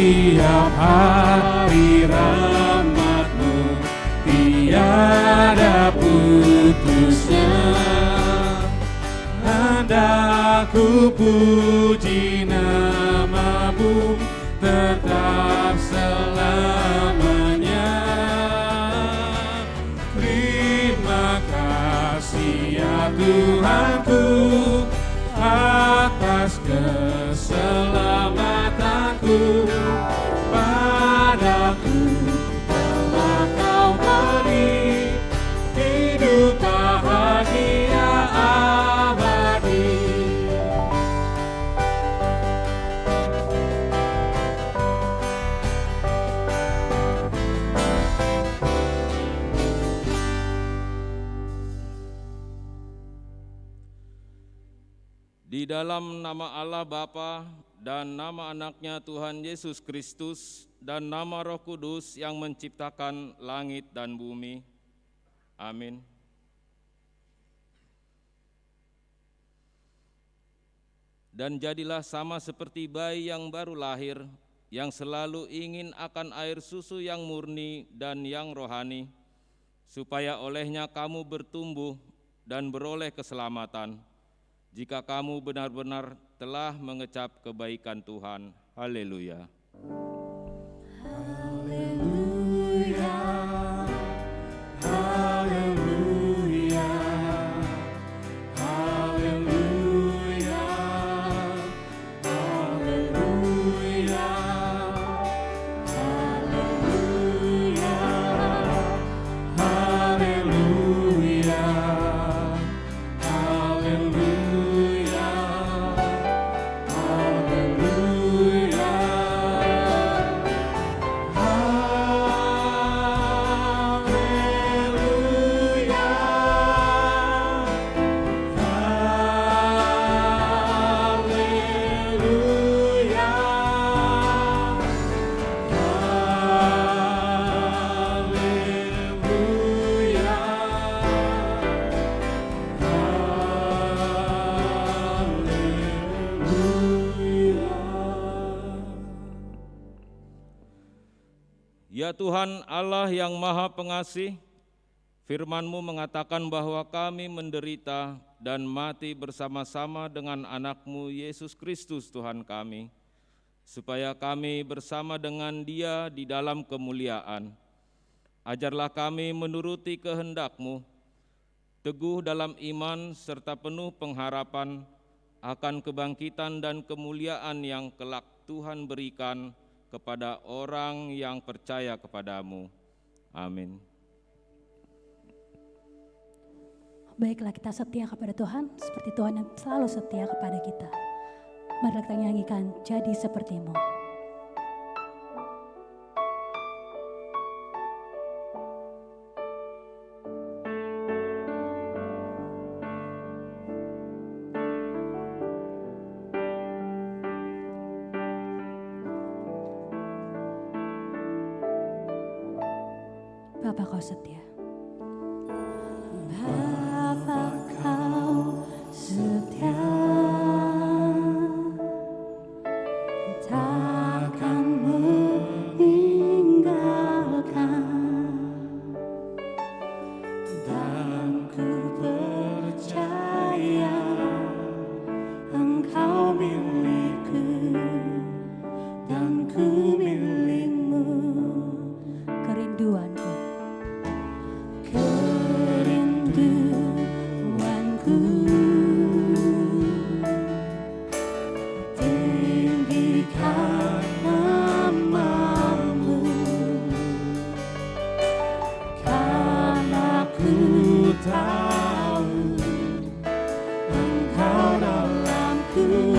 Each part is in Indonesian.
Setiap hari rahmat-Mu tiada putusnya. Hendak ku puji nama-Mu tetap selamanya. Terima kasih ya Tuhanku atas keselamatanku. Padaku telah Kau beri hidup bahagia abadi. Di dalam nama Allah Bapa dan nama anaknya Tuhan Yesus Kristus dan nama Roh Kudus yang menciptakan langit dan bumi. Amin. Dan jadilah sama seperti bayi yang baru lahir, yang selalu ingin akan air susu yang murni dan yang rohani, supaya olehnya kamu bertumbuh dan beroleh keselamatan, jika kamu benar-benar telah mengecap kebaikan Tuhan. Haleluya. Haleluya, haleluya, haleluya, haleluya, haleluya, haleluya, haleluya, haleluya. Ya Tuhan Allah yang Maha Pengasih, firman-Mu mengatakan bahwa kami menderita dan mati bersama-sama dengan anak-Mu Yesus Kristus Tuhan kami, supaya kami bersama dengan Dia di dalam kemuliaan. Ajarlah kami menuruti kehendak-Mu, teguh dalam iman serta penuh pengharapan akan kebangkitan dan kemuliaan yang kelak Tuhan berikan kepada orang yang percaya kepadamu. Amin. Baiklah, kita setia kepada Tuhan seperti Tuhan yang selalu setia kepada kita. Mari kita nyanyikan Jadi Seperti-Mu. Bapa, Kau setia. Bapa, Kau setia, takkan meninggalkan, dan ku percaya Engkau milikku dan ku milikmu. Kerinduanku, kerinduanku tinggikan nama-Mu, karena ku tahu Engkau dalamku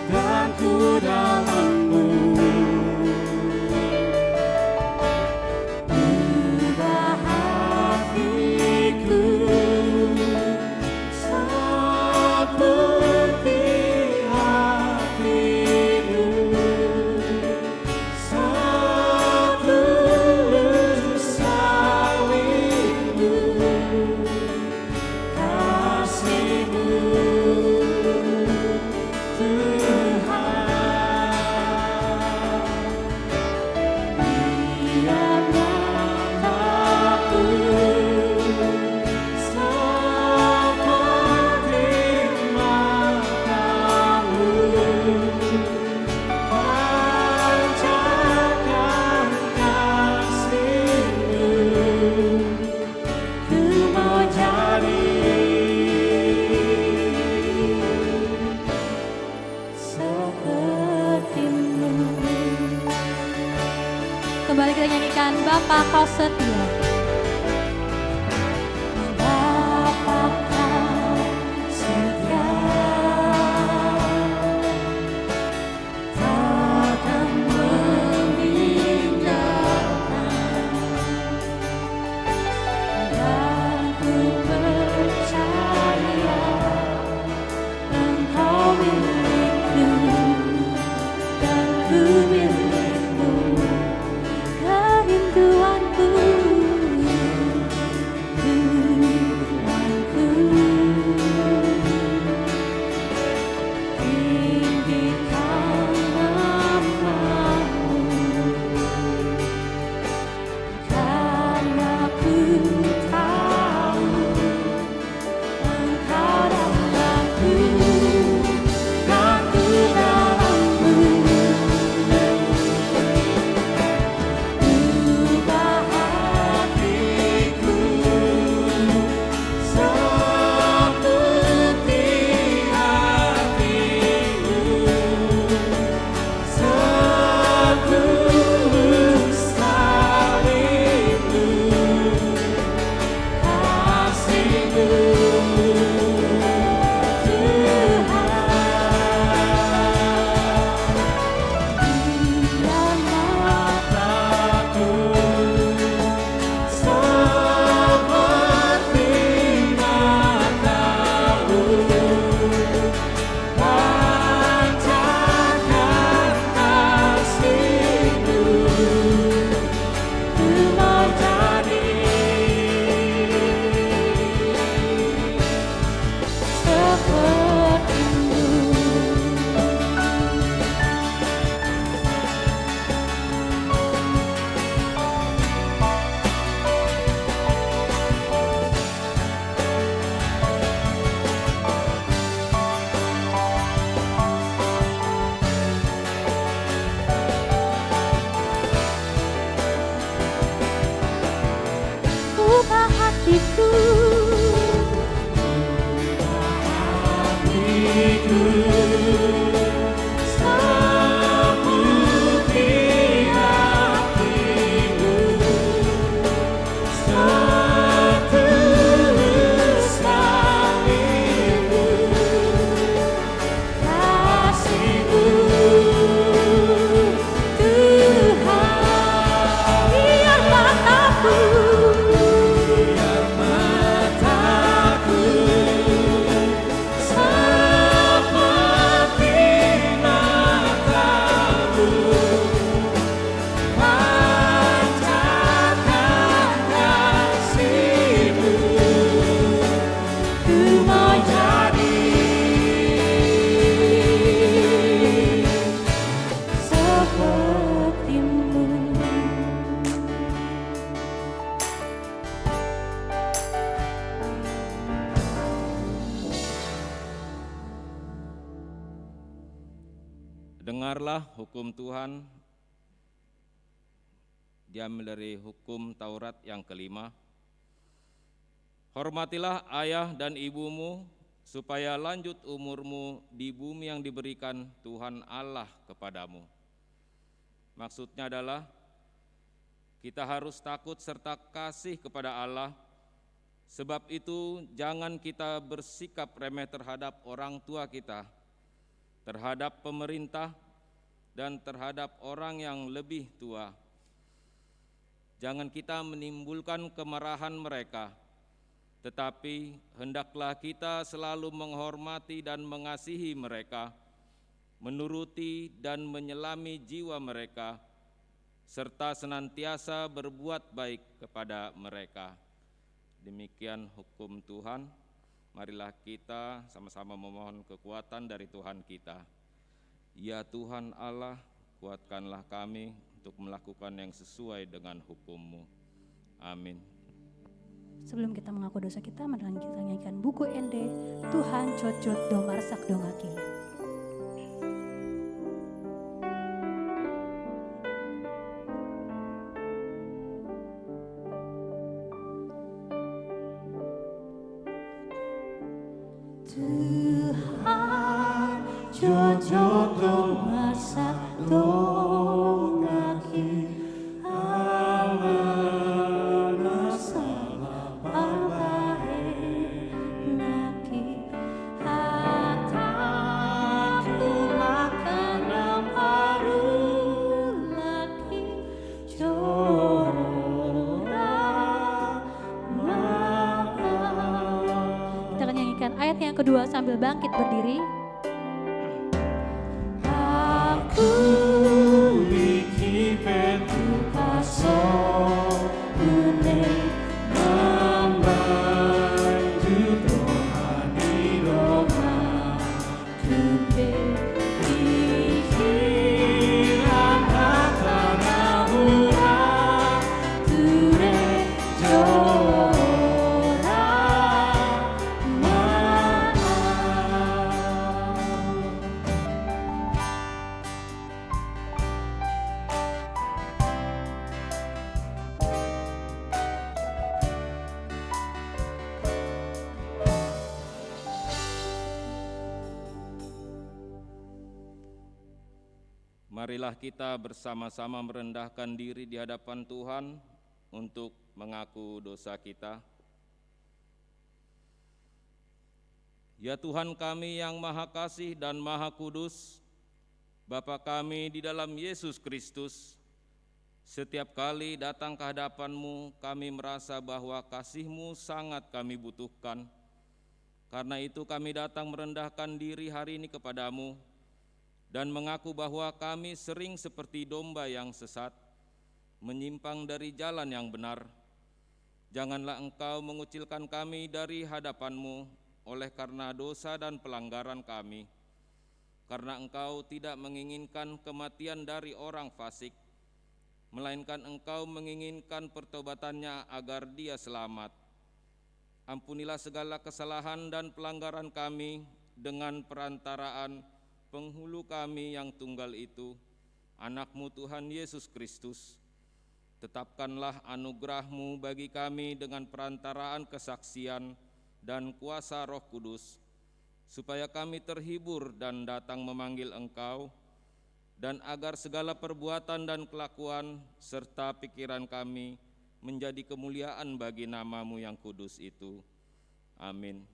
dan ku dalam-Mu. Ubah hatiku seperti hati-Mu, setulus salib-Mu. hatiku. Dengarlah hukum Tuhan, diambil dari hukum Taurat yang kelima. Hormatilah ayah dan ibumu, supaya lanjut umurmu di bumi yang diberikan Tuhan Allah kepadamu. Maksudnya adalah kita harus takut serta kasih kepada Allah. Sebab itu jangan kita bersikap remeh terhadap orang tua kita, terhadap pemerintah, dan terhadap orang yang lebih tua. Jangan kita menimbulkan kemarahan mereka, tetapi hendaklah kita selalu menghormati dan mengasihi mereka, menuruti dan menyelami jiwa mereka, serta senantiasa berbuat baik kepada mereka. Demikian hukum Tuhan. Marilah kita sama-sama memohon kekuatan dari Tuhan kita. Ya Tuhan Allah, kuatkanlah kami untuk melakukan yang sesuai dengan hukum-Mu. Amin. Sebelum kita mengaku dosa kita, mari kita nyanyikan buku Ende, Tuhan cocot do marsak do ngaki. Tuhan cocot do marsak do ngaki. Ayat yang kedua sambil bangkit berdiri. Aku iki petu paso une membantu rohani Roma kupe pikiran kata nahura ture jora. Marilah kita bersama-sama merendahkan diri di hadapan Tuhan untuk mengaku dosa kita. Ya Tuhan kami yang Maha Kasih dan Maha Kudus, Bapa kami di dalam Yesus Kristus, setiap kali datang ke hadapan-Mu, kami merasa bahwa kasih-Mu sangat kami butuhkan. Karena itu kami datang merendahkan diri hari ini kepadamu, dan mengaku bahwa kami sering seperti domba yang sesat, menyimpang dari jalan yang benar. Janganlah Engkau mengucilkan kami dari hadapan-Mu oleh karena dosa dan pelanggaran kami, karena Engkau tidak menginginkan kematian dari orang fasik, melainkan Engkau menginginkan pertobatannya agar dia selamat. Ampunilah segala kesalahan dan pelanggaran kami dengan perantaraan penghulu kami yang tunggal itu, Anak-Mu Tuhan Yesus Kristus. Tetapkanlah anugerah-Mu bagi kami dengan perantaraan kesaksian dan kuasa Roh Kudus, supaya kami terhibur dan datang memanggil Engkau, dan agar segala perbuatan dan kelakuan serta pikiran kami menjadi kemuliaan bagi nama-Mu yang kudus itu. Amin.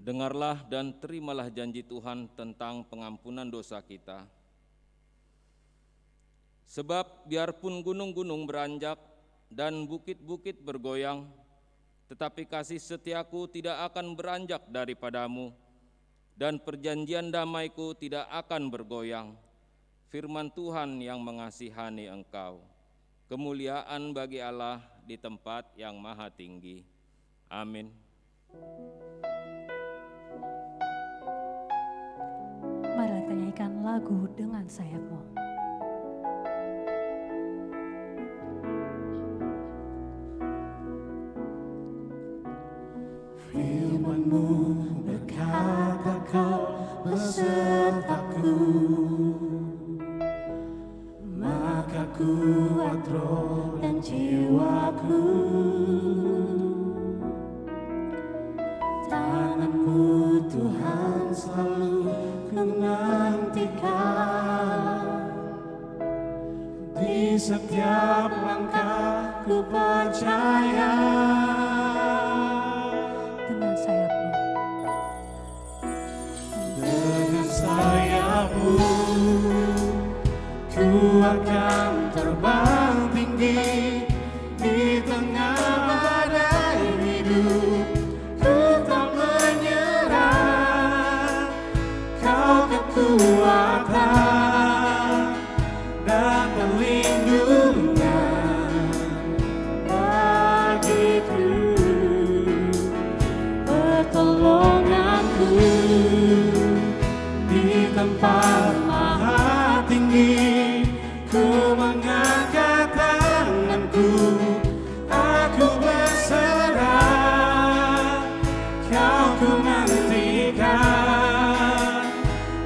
Dengarlah dan terimalah janji Tuhan tentang pengampunan dosa kita. Sebab biarpun gunung-gunung beranjak dan bukit-bukit bergoyang, tetapi kasih setiaku tidak akan beranjak daripadamu, dan perjanjian damaiku tidak akan bergoyang. Firman Tuhan yang mengasihani engkau. Kemuliaan bagi Allah di tempat yang maha tinggi. Amin. Marilah kita nyanyikan lagu Dengan Sayap-Mu. Firman-Mu berkata Kau besertaku, maka kuat roh dan jiwaku. Tangan-Mu Tuhan selalu ku nantikan, di setiap langkah ku percaya. Dengan sayap-Mu, Dengan sayap-Mu ku akan terbang tinggi di tengah badai hidup. Ku tak menyerah, Kau kekuatan dan perlindungan bagiku, pertolonganku di tempat maha tinggi. Ku mengangkat tanganku, aku berserah, Kau ku nantikan,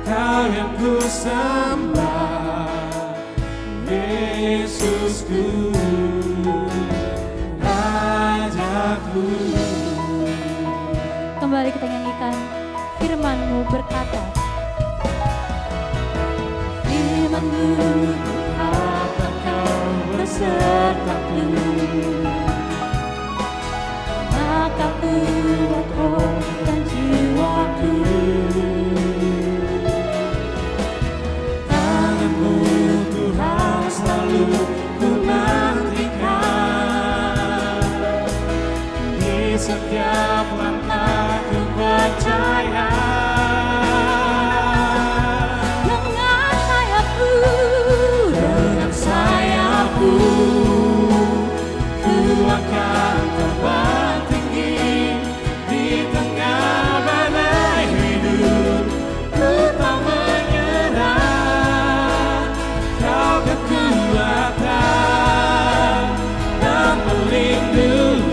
Kau yang ku sembah, Yesusku, Rajaku. kembali kita nyanyikan Firman-Mu berkata. Firman-Mu berkata Kau besertaku, maka kuat roh dan jiwaku. Tangan-Mu Tuhan selalu ku nantikan, di setiap langkah ku percaya. Dengan sayap-Mu ku akan terbang tinggi di tengah badai hidup. Ku tak menyerah, Kau kekuatan dan perlindungan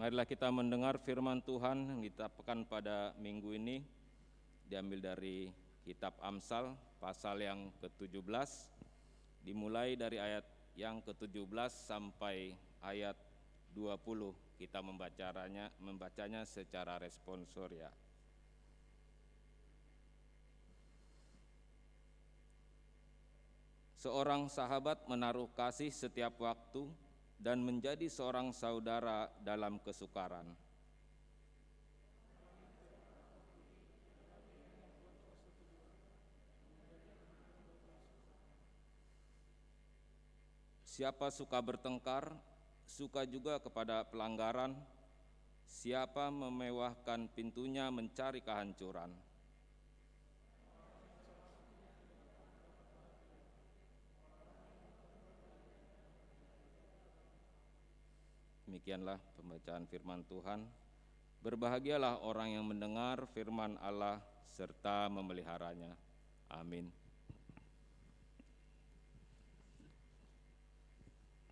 Marilah kita mendengar firman Tuhan yang ditetapkan pada minggu ini, diambil dari kitab Amsal pasal yang ke-17, dimulai dari ayat yang ke-17 sampai ayat 20. Kita membacanya secara responsoria. Seorang sahabat menaruh kasih setiap waktu dan menjadi seorang saudara dalam kesukaran. Siapa suka bertengkar, suka juga kepada pelanggaran. Siapa memewahkan pintunya mencari kehancuran. Demikianlah pembacaan firman Tuhan. Berbahagialah orang yang mendengar firman Allah serta memeliharanya. Amin.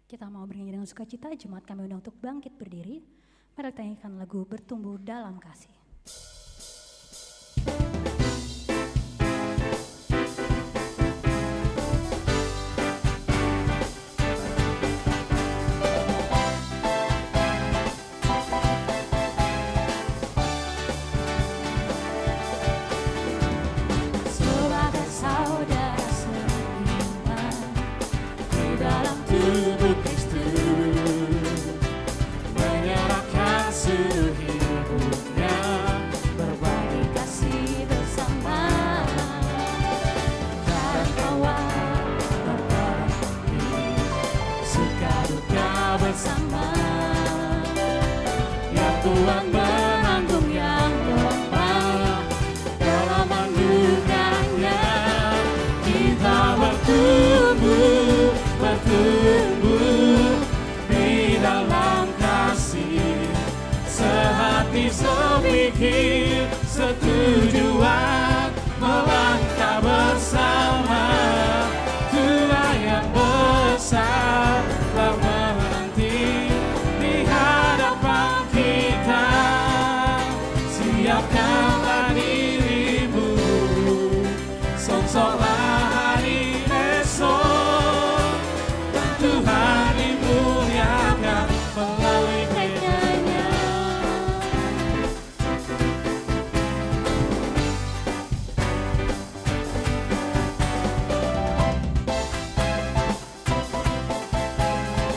Kita mau bernyanyi dengan sukacita, jemaat kami undang untuk bangkit berdiri. Mari kita nyanyikan lagu Bertumbuh Dalam Kasih. Setujuan melangkah bersama, Tuhan yang besar telah menanti di hadapan kita. Siapkanlah dirimu, songsonglah hari esok, dan Tuhan dimuliakan melalui gedenya.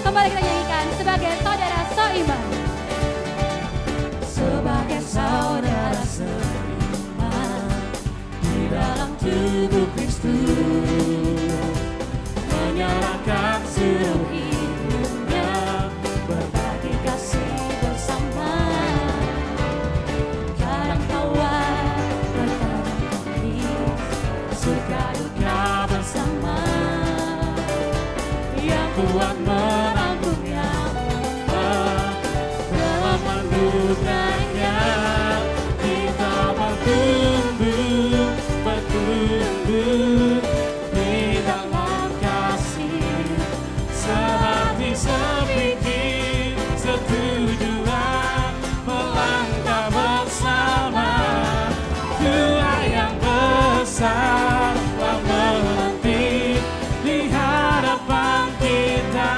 Kembali kita nyanyikan sebagai saudara seiman. Sebagai saudara seiman di dalam tubuh Kristus, menyerahkan seluruh hidupnya, berbagi kasih bersama. Kadang tawar, kadang tangis, suka duka bersama. Yang kuat menanggung yang lemah, dalam anugerahnya kita bertumbuh di dalam kasih. Sehati sepikir, setujuan melangkah bersama. Tuhan yang besar telah menanti di hadapan kita.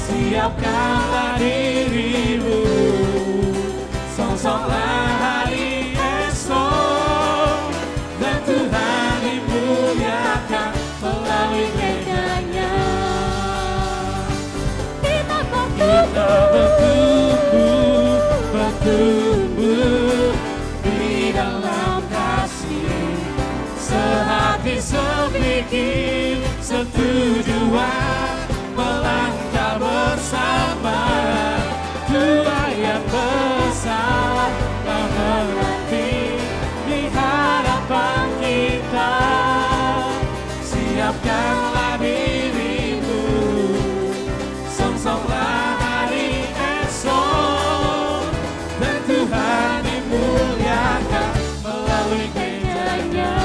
Siapkanlah dirimu, songsonglah hari esok, dan Tuhan dimuliakan melalui gedenya. Kita bertumbuh di dalam kasih. Sehati sepikir, setujuan melangkah bersama. Tuhan yang besar telah menanti di hadapan kita. Siapkanlah dirimu, songsonglah hari esok, dan Tuhan dimuliakan melalui gedenya.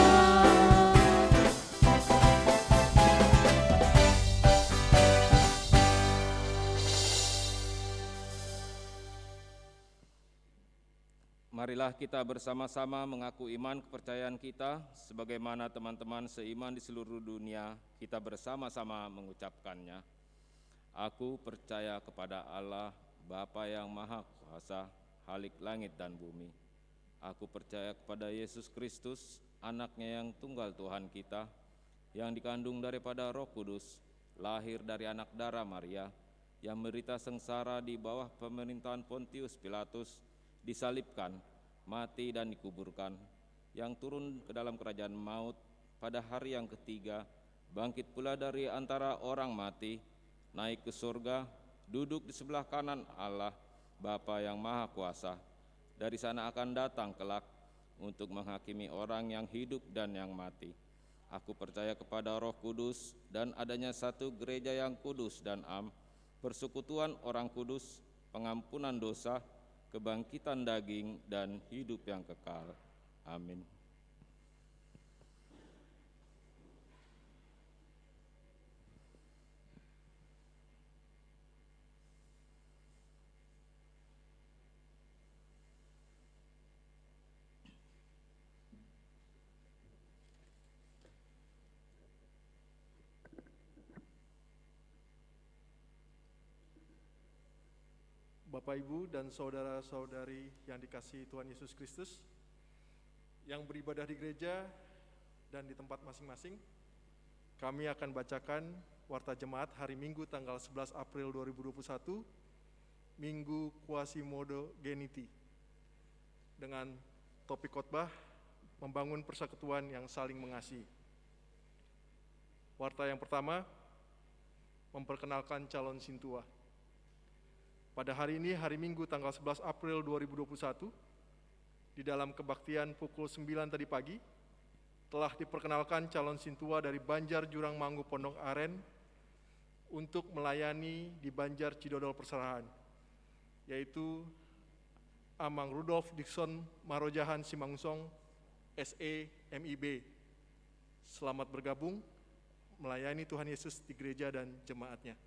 Marilah kita bersama-sama mengaku iman kepercayaan kita, sebagaimana teman-teman seiman di seluruh dunia, kita bersama-sama mengucapkannya. Aku percaya kepada Allah, Bapa yang Maha Kuasa, Khalik langit dan bumi. Aku percaya kepada Yesus Kristus, Anak-Nya yang tunggal Tuhan kita, yang dikandung daripada Roh Kudus, lahir dari anak darah Maria, yang menderita sengsara di bawah pemerintahan Pontius Pilatus, disalibkan, mati dan dikuburkan, yang turun ke dalam kerajaan maut, pada hari yang ketiga, bangkit pula dari antara orang mati, naik ke surga, duduk di sebelah kanan Allah, Bapa yang Maha Kuasa. Dari sana akan datang kelak untuk menghakimi orang yang hidup dan yang mati. Aku percaya kepada Roh Kudus dan adanya satu gereja yang kudus dan am, persekutuan orang kudus, pengampunan dosa, kebangkitan daging, dan hidup yang kekal. Amin. Bapak, Ibu, dan saudara-saudari yang dikasihi Tuhan Yesus Kristus, yang beribadah di gereja dan di tempat masing-masing, kami akan bacakan Warta Jemaat hari Minggu tanggal 11 April 2021, Minggu Quasimodo Geniti, dengan topik khotbah membangun persekutuan yang saling mengasihi. Warta yang pertama, memperkenalkan calon sintua. Pada hari ini, hari Minggu tanggal 11 April 2021, di dalam kebaktian pukul 9 tadi pagi, telah diperkenalkan calon sintua dari Banjar Jurang Manggu Pondok Aren untuk melayani di Banjar Cidodol Perserahan, yaitu Amang Rudolf Dixon Marojahan Simangsong, SE MIB. Selamat bergabung melayani Tuhan Yesus di gereja dan jemaatnya.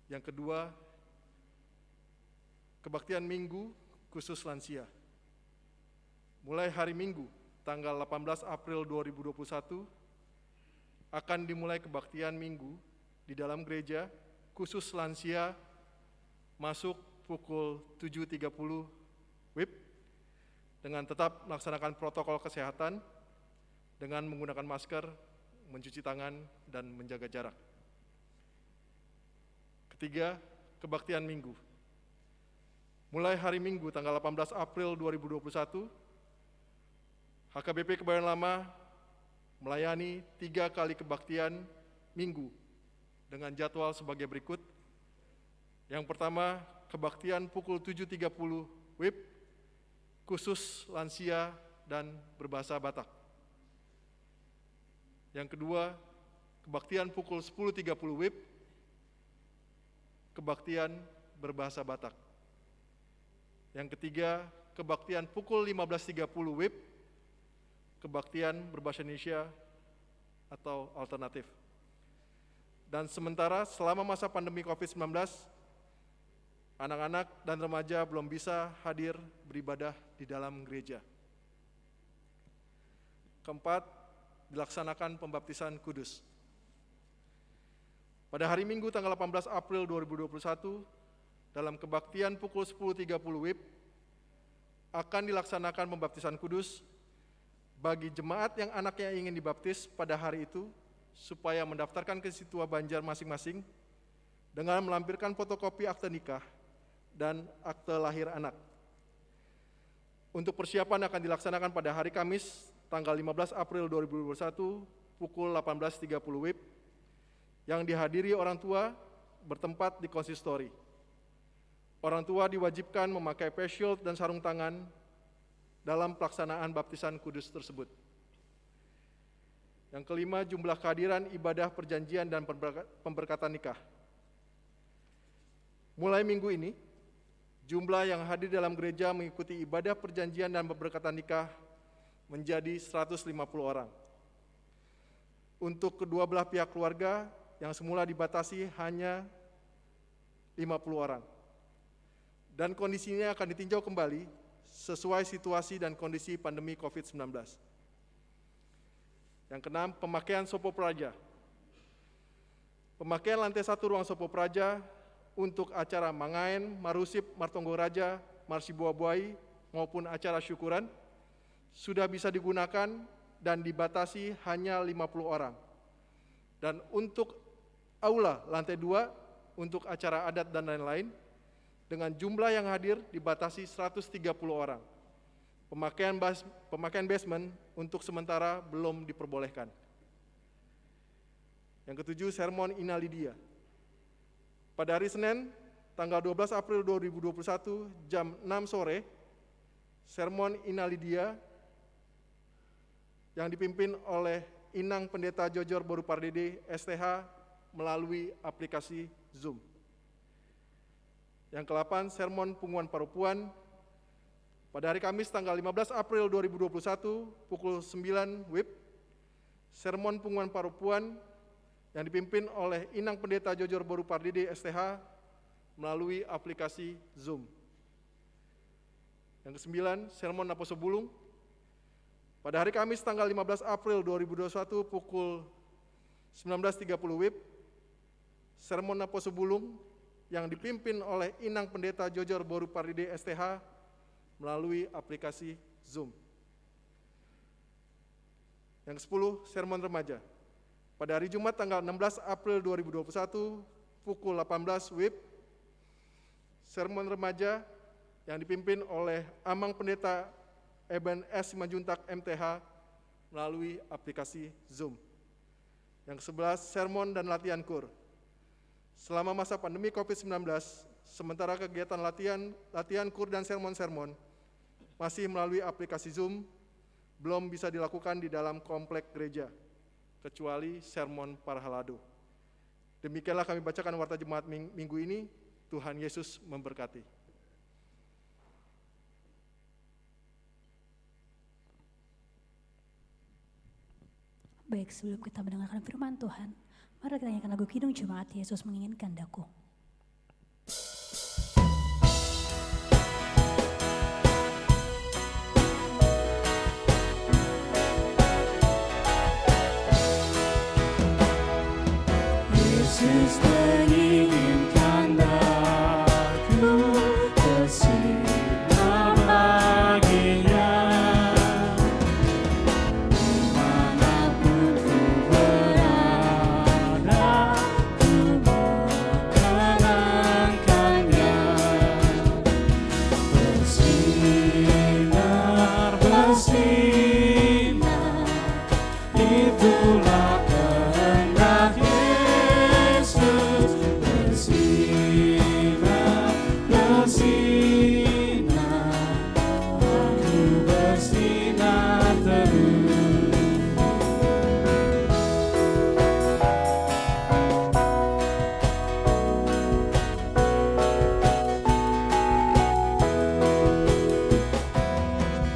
Yang kedua, kebaktian Minggu khusus lansia. Mulai hari Minggu, tanggal 18 April 2021, akan dimulai kebaktian Minggu di dalam gereja khusus lansia, masuk pukul 7.30 WIB, dengan tetap melaksanakan protokol kesehatan, dengan menggunakan masker, mencuci tangan, dan menjaga jarak. Ketiga, kebaktian Minggu. Mulai hari Minggu tanggal 18 April 2021, HKBP Kebayoran Lama melayani 3 kali kebaktian Minggu dengan jadwal sebagai berikut. Yang pertama, kebaktian pukul 7.30 WIB, khusus lansia dan berbahasa Batak. Yang kedua, kebaktian pukul 10.30 WIB, kebaktian berbahasa Batak. Yang ketiga, kebaktian pukul 15.30 WIB, kebaktian berbahasa Indonesia atau alternatif. Dan sementara selama masa pandemi COVID-19, anak-anak dan remaja belum bisa hadir beribadah di dalam gereja. Keempat, dilaksanakan pembaptisan kudus. Pada hari Minggu tanggal 18 April 2021, dalam kebaktian pukul 10.30 WIB, akan dilaksanakan pembaptisan kudus bagi jemaat yang anaknya ingin dibaptis pada hari itu, supaya mendaftarkan ke Situa Banjar masing-masing dengan melampirkan fotokopi akte nikah dan akte lahir anak. Untuk persiapan akan dilaksanakan pada hari Kamis, tanggal 15 April 2021, pukul 18.30 WIB, yang dihadiri orang tua bertempat di konsistori. Orang tua diwajibkan memakai face shield dan sarung tangan dalam pelaksanaan baptisan kudus tersebut. Yang kelima, jumlah kehadiran ibadah perjanjian dan pemberkatan nikah. Mulai minggu ini, jumlah yang hadir dalam gereja mengikuti ibadah perjanjian dan pemberkatan nikah menjadi 150 orang. Untuk kedua belah pihak keluarga, yang semula dibatasi hanya 50 orang. Dan kondisinya akan ditinjau kembali sesuai situasi dan kondisi pandemi COVID-19. Yang keenam, pemakaian Sopo Praja. Pemakaian lantai 1 ruang Sopo Praja untuk acara Mangaen, Marusip, Martonggo Raja, Marsi Buah-Buahi, maupun acara syukuran sudah bisa digunakan dan dibatasi hanya 50 orang. Dan untuk aula lantai 2 untuk acara adat dan lain-lain, dengan jumlah yang hadir dibatasi 130 orang. Pemakaian basement untuk sementara belum diperbolehkan. Yang ketujuh, sermon Inalidia. Pada hari Senin, tanggal 12 April 2021, jam 6 sore, sermon Inalidia yang dipimpin oleh Inang Pendeta Jojor Boru Pardede, STH, melalui aplikasi Zoom. Yang ke-8, sermon Punguan Parupuan. Pada hari Kamis, tanggal 15 April 2021, pukul 9 WIB, sermon Punguan Parupuan yang dipimpin oleh Inang Pendeta Jojor Boru Pardede, STH, melalui aplikasi Zoom. Yang ke-9, sermon Naposo Bulung. Pada hari Kamis tanggal 15 April 2021 pukul 19.30 WIB, sermon Naposo Bulung yang dipimpin oleh Inang Pendeta Jojor Boru Pardede, STH, melalui aplikasi Zoom. Yang ke-10, sermon remaja. Pada hari Jumat tanggal 16 April 2021 pukul 18 WIB, sermon remaja yang dipimpin oleh Amang Pendeta Eben S. Simanjuntak MTH melalui aplikasi Zoom. Yang ke-11, sermon dan latihan kur. Selama masa pandemi COVID-19, sementara kegiatan latihan kur dan sermon-sermon masih melalui aplikasi Zoom, belum bisa dilakukan di dalam komplek gereja, kecuali sermon Parhalado. Demikianlah kami bacakan warta jemaat minggu ini. Tuhan Yesus memberkati. Baik, sebelum kita mendengarkan firman Tuhan, mari kita nyanyikan lagu Kidung Jemaat Yesus Menginginkan Daku. Yesus menginginkan daku bersinar baginya. Dimanapun ku berada, ku mengenangkannya. Bersinar, bersinar, itulah kehendak Yesus. Bersinar, bersinar, aku bersinar terus.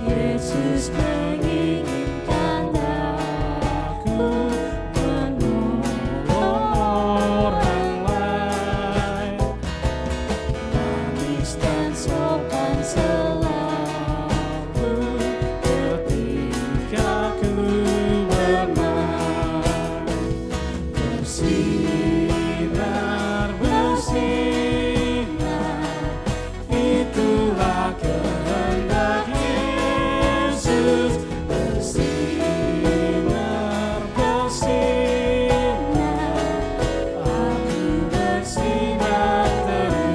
Yesus menginginkan daku menolong orang lain, manis dan sopan selalu ketika ku bermain. Bersinar, bersinar, itulah kehendak Yesus. Bersinar, bersinar, aku bersinar terus.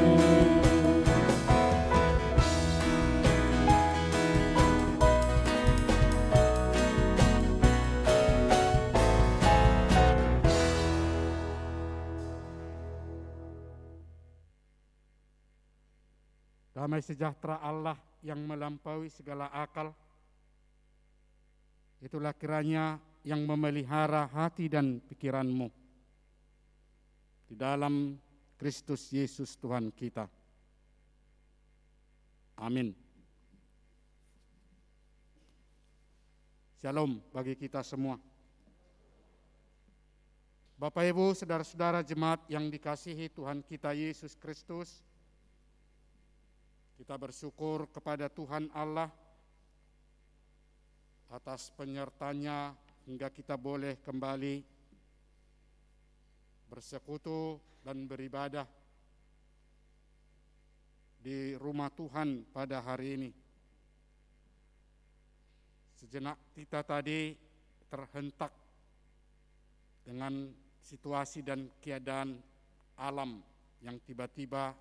Damai sejahtera Allah yang melampaui segala akal, itulah kiranya yang memelihara hati dan pikiranmu di dalam Kristus Yesus Tuhan kita. Amin. Shalom bagi kita semua. Bapak Ibu, saudara-saudara jemaat yang dikasihi Tuhan kita Yesus Kristus, Kita bersyukur kepada Tuhan Allah atas penyertanya hingga kita boleh kembali bersekutu dan beribadah di rumah Tuhan pada hari ini. Sejenak kita tadi terhentak dengan situasi dan keadaan alam yang tiba-tiba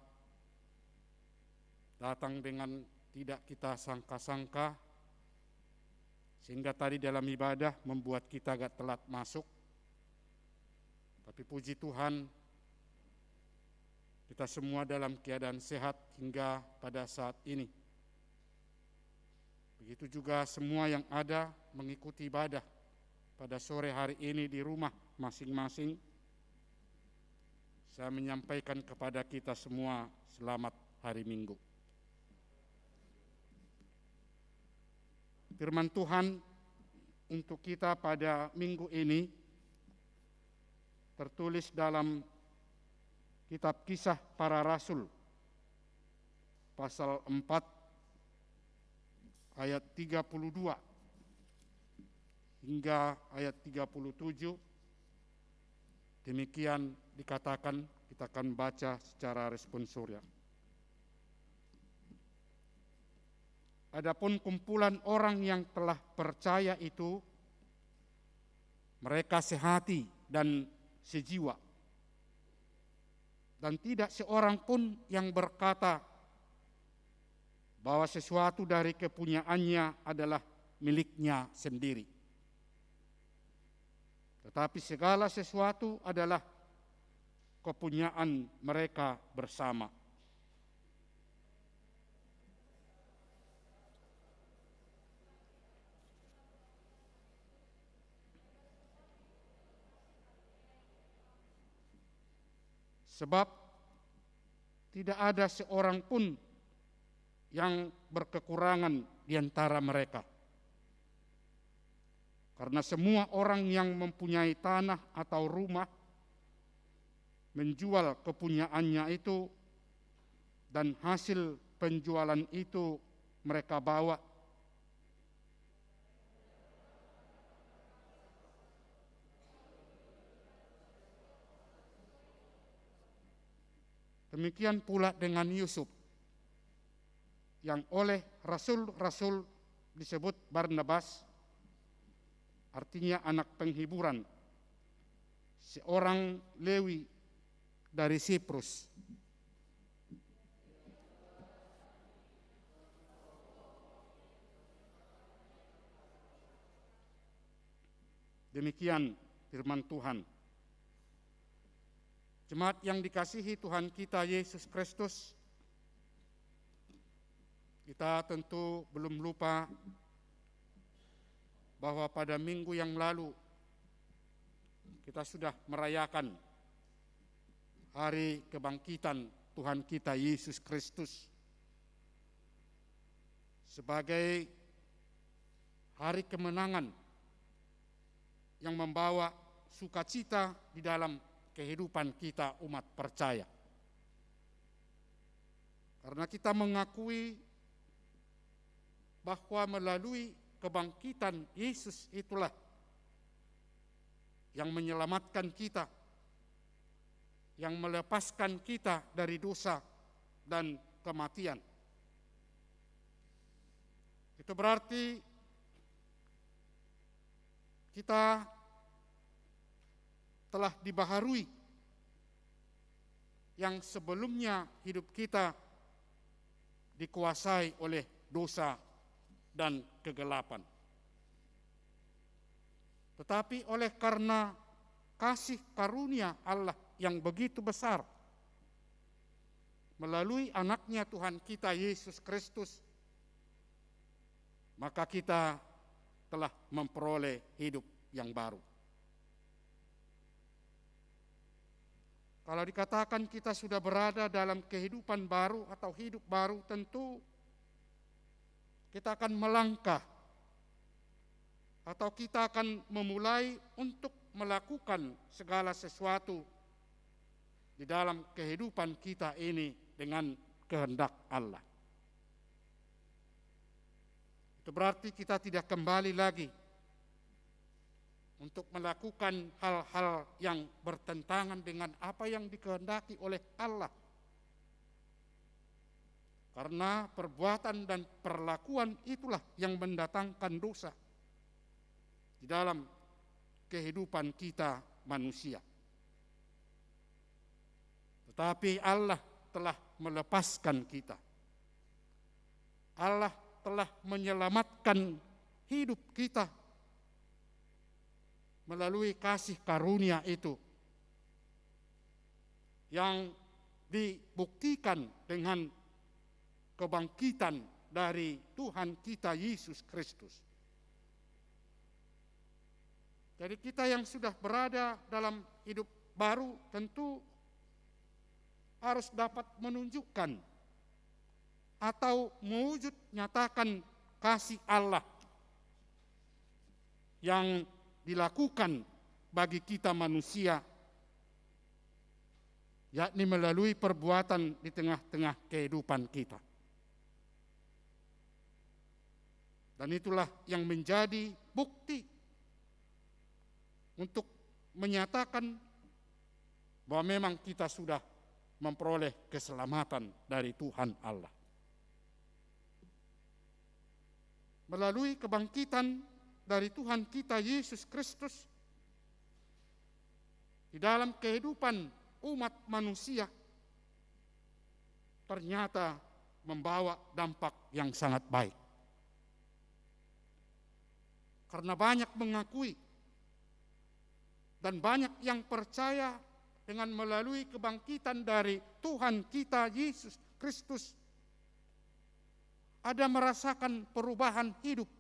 datang dengan tidak kita sangka-sangka, sehingga tadi dalam ibadah membuat kita agak telat masuk. Tapi puji Tuhan, kita semua dalam keadaan sehat hingga pada saat ini. Begitu juga semua yang ada mengikuti ibadah pada sore hari ini di rumah masing-masing. Saya menyampaikan kepada kita semua selamat hari Minggu. Firman Tuhan untuk kita pada minggu ini tertulis dalam kitab Kisah Para Rasul pasal 4 ayat 32 hingga ayat 37. Demikian dikatakan, kita akan baca secara responsorial. Adapun kumpulan orang yang telah percaya itu, mereka sehati dan sejiwa, dan tidak seorang pun yang berkata bahwa sesuatu dari kepunyaannya adalah miliknya sendiri. Tetapi segala sesuatu adalah kepunyaan mereka bersama. Sebab tidak ada seorang pun yang berkekurangan di antara mereka. Karena semua orang yang mempunyai tanah atau rumah menjual kepunyaannya itu, dan hasil penjualan itu mereka bawa demikian pula dengan Yusuf, yang oleh rasul-rasul disebut Barnabas, artinya anak penghiburan, seorang Lewi dari Siprus. Demikian firman Tuhan. Jemaat yang dikasihi Tuhan kita Yesus Kristus, kita tentu belum lupa bahwa pada minggu yang lalu kita sudah merayakan hari kebangkitan Tuhan kita Yesus Kristus sebagai hari kemenangan yang membawa sukacita di dalam kehidupan kita umat percaya. Karena kita mengakui bahwa melalui kebangkitan Yesus itulah yang menyelamatkan kita, yang melepaskan kita dari dosa dan kematian. Itu berarti kita telah dibaharui, yang sebelumnya hidup kita dikuasai oleh dosa dan kegelapan. Tetapi oleh karena kasih karunia Allah yang begitu besar melalui anaknya Tuhan kita Yesus Kristus, maka kita telah memperoleh hidup yang baru. Kalau dikatakan kita sudah berada dalam kehidupan baru atau hidup baru, tentu kita akan melangkah atau kita akan memulai untuk melakukan segala sesuatu di dalam kehidupan kita ini dengan kehendak Allah. Itu berarti kita tidak kembali lagi untuk melakukan hal-hal yang bertentangan dengan apa yang dikehendaki oleh Allah. Karena perbuatan dan perlakuan itulah yang mendatangkan dosa di dalam kehidupan kita manusia. Tetapi Allah telah melepaskan kita. Allah telah menyelamatkan hidup kita melalui kasih karunia itu yang dibuktikan dengan kebangkitan dari Tuhan kita Yesus Kristus. Jadi kita yang sudah berada dalam hidup baru tentu harus dapat menunjukkan atau mewujud nyatakan kasih Allah yang dilakukan bagi kita manusia, yakni melalui perbuatan di tengah-tengah kehidupan kita. Dan itulah yang menjadi bukti untuk menyatakan bahwa memang kita sudah memperoleh keselamatan dari Tuhan Allah. Melalui kebangkitan dari Tuhan kita Yesus Kristus di dalam kehidupan umat manusia ternyata membawa dampak yang sangat baik. Karena banyak mengakui dan banyak yang percaya dengan melalui kebangkitan dari Tuhan kita Yesus Kristus ada merasakan perubahan hidup.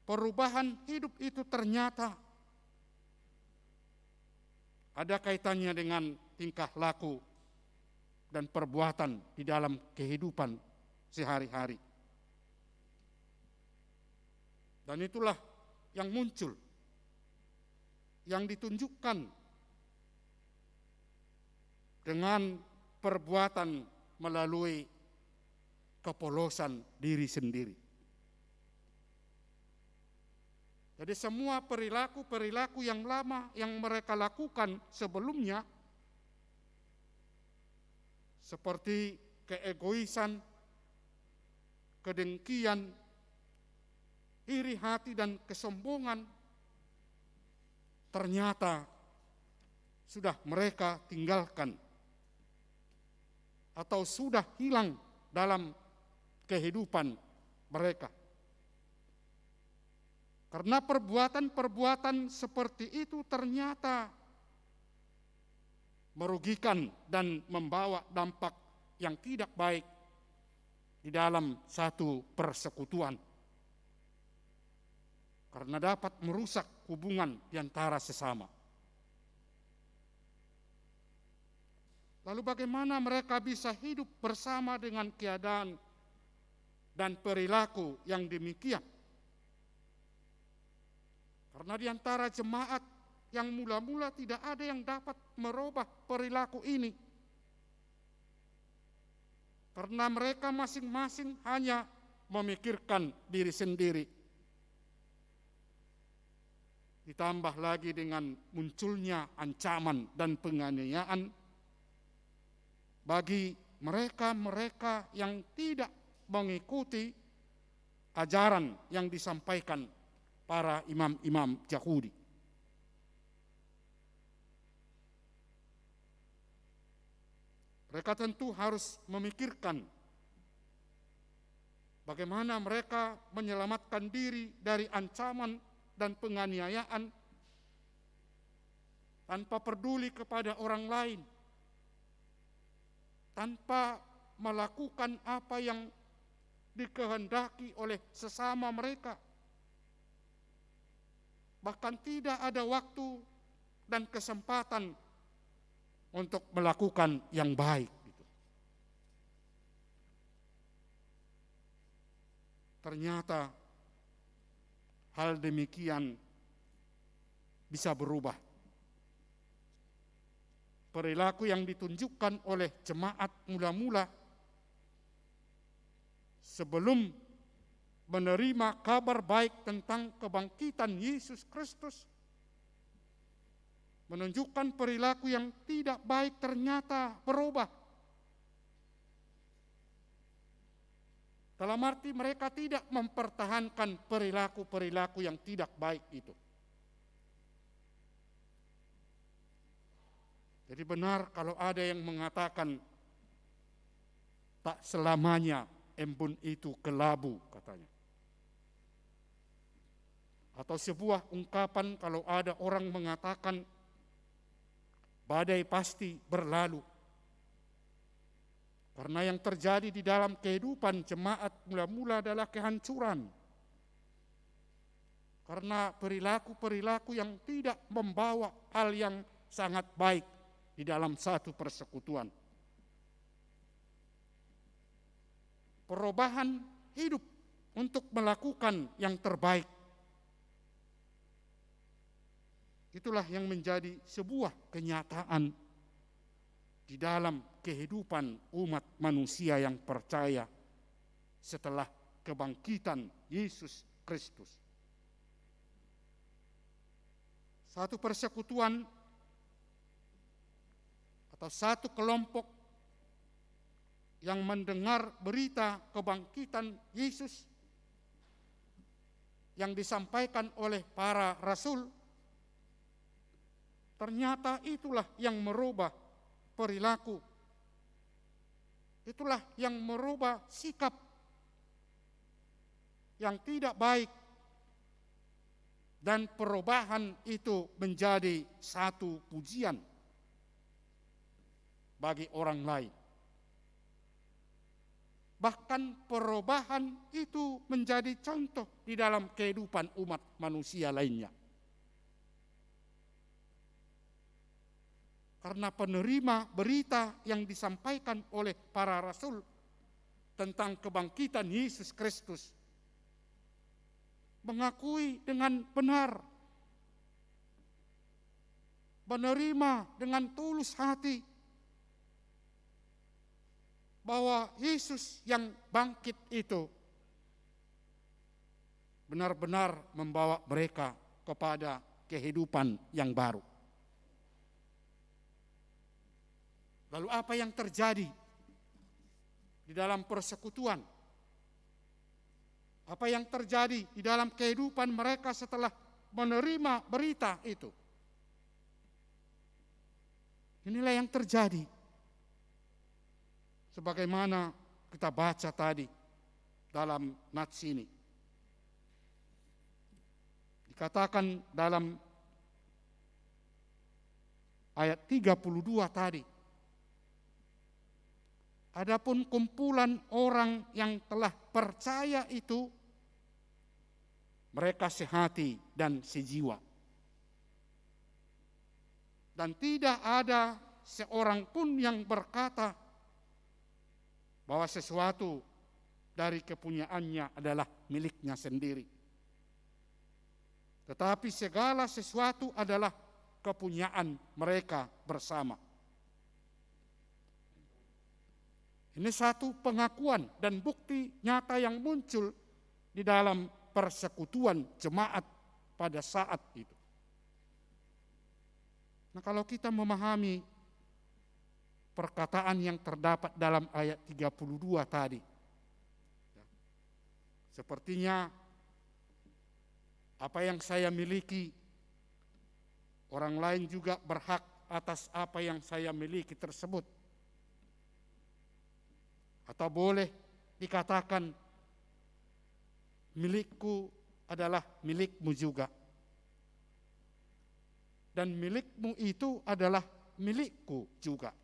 Perubahan hidup itu ternyata ada kaitannya dengan tingkah laku dan perbuatan di dalam kehidupan sehari-hari. Dan itulah yang muncul, yang ditunjukkan dengan perbuatan melalui kepolosan diri sendiri. Jadi semua perilaku-perilaku yang lama yang mereka lakukan sebelumnya, seperti keegoisan, kedengkian, iri hati dan kesombongan, ternyata sudah mereka tinggalkan atau sudah hilang dalam kehidupan mereka. Karena perbuatan-perbuatan seperti itu ternyata merugikan dan membawa dampak yang tidak baik di dalam satu persekutuan. Karena dapat merusak hubungan di antara sesama. Lalu bagaimana mereka bisa hidup bersama dengan keadaan dan perilaku yang demikian? Karena di antara jemaat yang mula-mula tidak ada yang dapat merubah perilaku ini. Karena mereka masing-masing hanya memikirkan diri sendiri. Ditambah lagi dengan munculnya ancaman dan penganiayaan bagi mereka-mereka yang tidak mengikuti ajaran yang disampaikan para imam-imam Yahudi. Mereka tentu harus memikirkan bagaimana mereka menyelamatkan diri dari ancaman dan penganiayaan tanpa peduli kepada orang lain, tanpa melakukan apa yang dikehendaki oleh sesama mereka. Bahkan tidak ada waktu dan kesempatan untuk melakukan yang baik. Ternyata hal demikian bisa berubah. Perilaku yang ditunjukkan oleh jemaat mula-mula sebelum menerima kabar baik tentang kebangkitan Yesus Kristus, menunjukkan perilaku yang tidak baik ternyata berubah. Dalam arti mereka tidak mempertahankan perilaku-perilaku yang tidak baik itu. Jadi benar kalau ada yang mengatakan tak selamanya embun itu kelabu katanya. Atau sebuah ungkapan kalau ada orang mengatakan badai pasti berlalu. Karena yang terjadi di dalam kehidupan jemaat mula-mula adalah kehancuran. Karena perilaku-perilaku yang tidak membawa hal yang sangat baik di dalam satu persekutuan. Perubahan hidup untuk melakukan yang terbaik. Itulah yang menjadi sebuah kenyataan di dalam kehidupan umat manusia yang percaya setelah kebangkitan Yesus Kristus. Satu persekutuan atau satu kelompok yang mendengar berita kebangkitan Yesus yang disampaikan oleh para rasul, ternyata itulah yang merubah perilaku. Itulah yang merubah sikap yang tidak baik. Dan perubahan itu menjadi satu pujian bagi orang lain. Bahkan perubahan itu menjadi contoh di dalam kehidupan umat manusia lainnya. Karena penerima berita yang disampaikan oleh para rasul tentang kebangkitan Yesus Kristus mengakui dengan benar, menerima dengan tulus hati bahwa Yesus yang bangkit itu benar-benar membawa mereka kepada kehidupan yang baru. Lalu apa yang terjadi di dalam persekutuan? Apa yang terjadi di dalam kehidupan mereka setelah menerima berita itu? Inilah yang terjadi. Sebagaimana kita baca tadi dalam nats ini. Dikatakan dalam ayat 32 tadi. Adapun kumpulan orang yang telah percaya itu, mereka sehati dan sejiwa. Dan tidak ada seorang pun yang berkata bahwa sesuatu dari kepunyaannya adalah miliknya sendiri. Tetapi segala sesuatu adalah kepunyaan mereka bersama. Ini satu pengakuan dan bukti nyata yang muncul di dalam persekutuan jemaat pada saat itu. Nah, kalau kita memahami perkataan yang terdapat dalam ayat 32 tadi, sepertinya apa yang saya miliki, orang lain juga berhak atas apa yang saya miliki tersebut. Atau boleh dikatakan milikku adalah milikmu juga. Dan milikmu itu adalah milikku juga.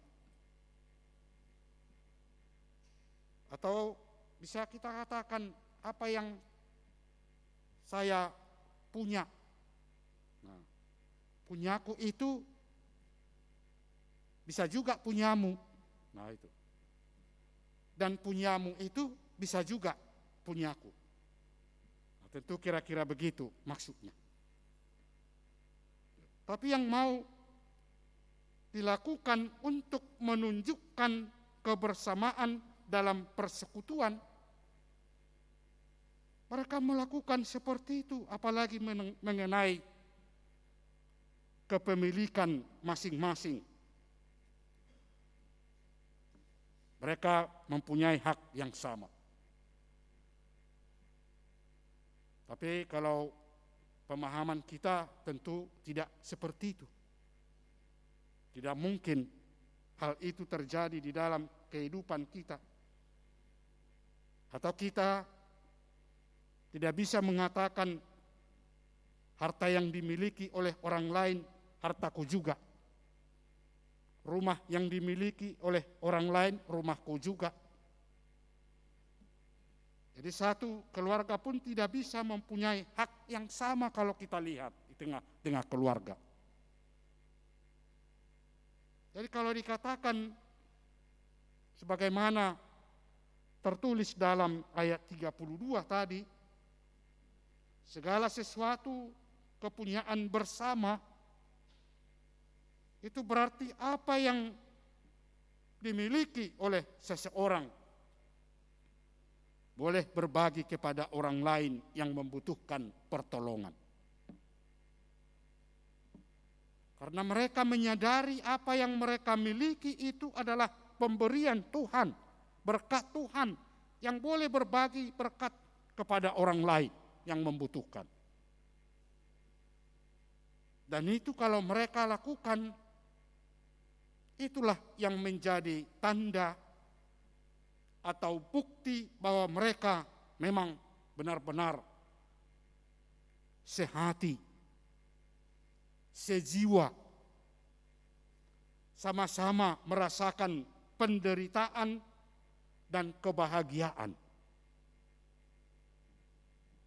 Atau bisa kita katakan apa yang saya punya. Nah, punyaku itu bisa juga punyamu. Nah itu. Dan punyamu itu bisa juga punyaku. Nah, tentu kira-kira begitu maksudnya. Tapi yang mau dilakukan untuk menunjukkan kebersamaan dalam persekutuan Mereka melakukan seperti itu, apalagi mengenai kepemilikan masing-masing. Mereka mempunyai hak yang sama. Tapi kalau pemahaman kita tentu tidak seperti itu. Tidak mungkin hal itu terjadi di dalam kehidupan kita. Atau kita tidak bisa mengatakan harta yang dimiliki oleh orang lain hartaku juga. Rumah yang dimiliki oleh orang lain rumahku juga. Jadi satu keluarga pun tidak bisa mempunyai hak yang sama kalau kita lihat di tengah keluarga. Jadi kalau dikatakan sebagaimana tertulis dalam ayat 32 tadi, segala sesuatu kepunyaan bersama, itu berarti apa yang dimiliki oleh seseorang boleh berbagi kepada orang lain yang membutuhkan pertolongan. Karena mereka menyadari apa yang mereka miliki itu adalah pemberian Tuhan, berkat Tuhan yang boleh berbagi berkat kepada orang lain yang membutuhkan. Dan itu kalau mereka lakukan, itulah yang menjadi tanda atau bukti bahwa mereka memang benar-benar sehati, sejiwa, sama-sama merasakan penderitaan dan kebahagiaan.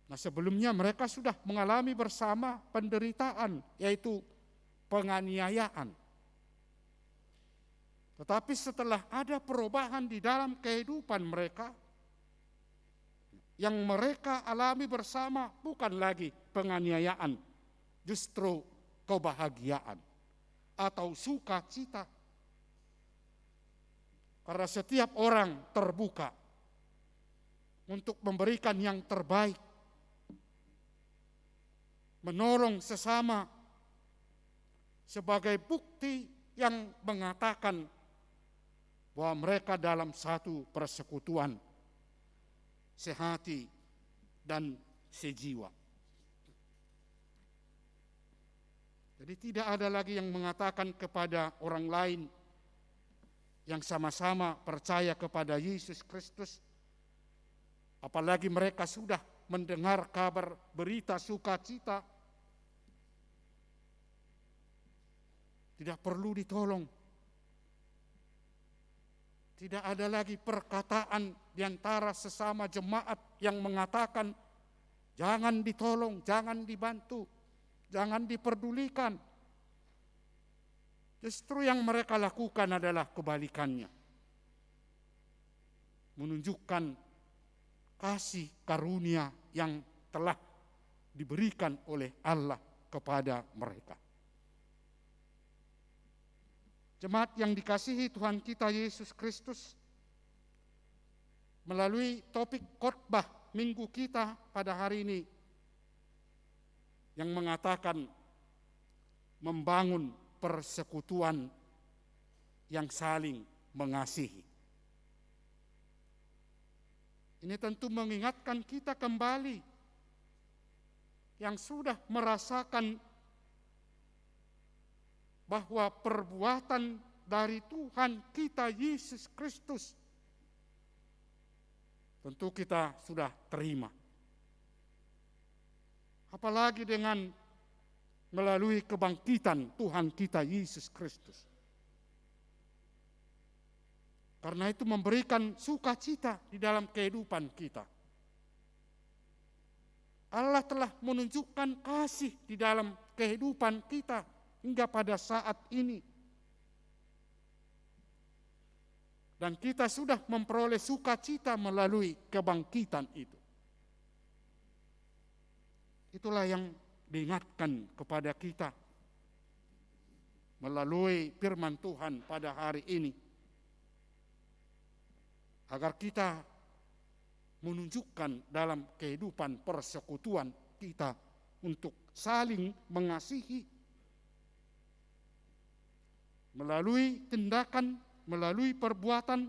Nah, sebelumnya mereka sudah mengalami bersama penderitaan, yaitu penganiayaan. Tetapi setelah ada perubahan di dalam kehidupan mereka, yang mereka alami bersama bukan lagi penganiayaan, justru kebahagiaan atau sukacita. Karena setiap orang terbuka untuk memberikan yang terbaik, menolong sesama sebagai bukti yang mengatakan bahwa mereka dalam satu persekutuan, sehati dan sejiwa. Jadi tidak ada lagi yang mengatakan kepada orang lain yang sama-sama percaya kepada Yesus Kristus, apalagi mereka sudah mendengar kabar berita sukacita, tidak perlu ditolong. Tidak ada lagi perkataan di antara sesama jemaat yang mengatakan jangan ditolong, jangan dibantu, jangan diperdulikan. Justru yang mereka lakukan adalah kebalikannya. Menunjukkan kasih karunia yang telah diberikan oleh Allah kepada mereka. Jemaat yang dikasihi Tuhan kita Yesus Kristus, melalui topik khotbah minggu kita pada hari ini yang mengatakan membangun persekutuan yang saling mengasihi. Ini tentu mengingatkan kita kembali yang sudah merasakan bahwa perbuatan dari Tuhan kita Yesus Kristus tentu kita sudah terima. Apalagi dengan melalui kebangkitan Tuhan kita Yesus Kristus. Karena itu memberikan sukacita di dalam kehidupan kita. Allah telah menunjukkan kasih di dalam kehidupan kita hingga pada saat ini. Dan kita sudah memperoleh sukacita melalui kebangkitan itu. Itulah yang diingatkan kepada kita melalui firman Tuhan pada hari ini. Agar kita menunjukkan dalam kehidupan persekutuan kita untuk saling mengasihi melalui tindakan, melalui perbuatan,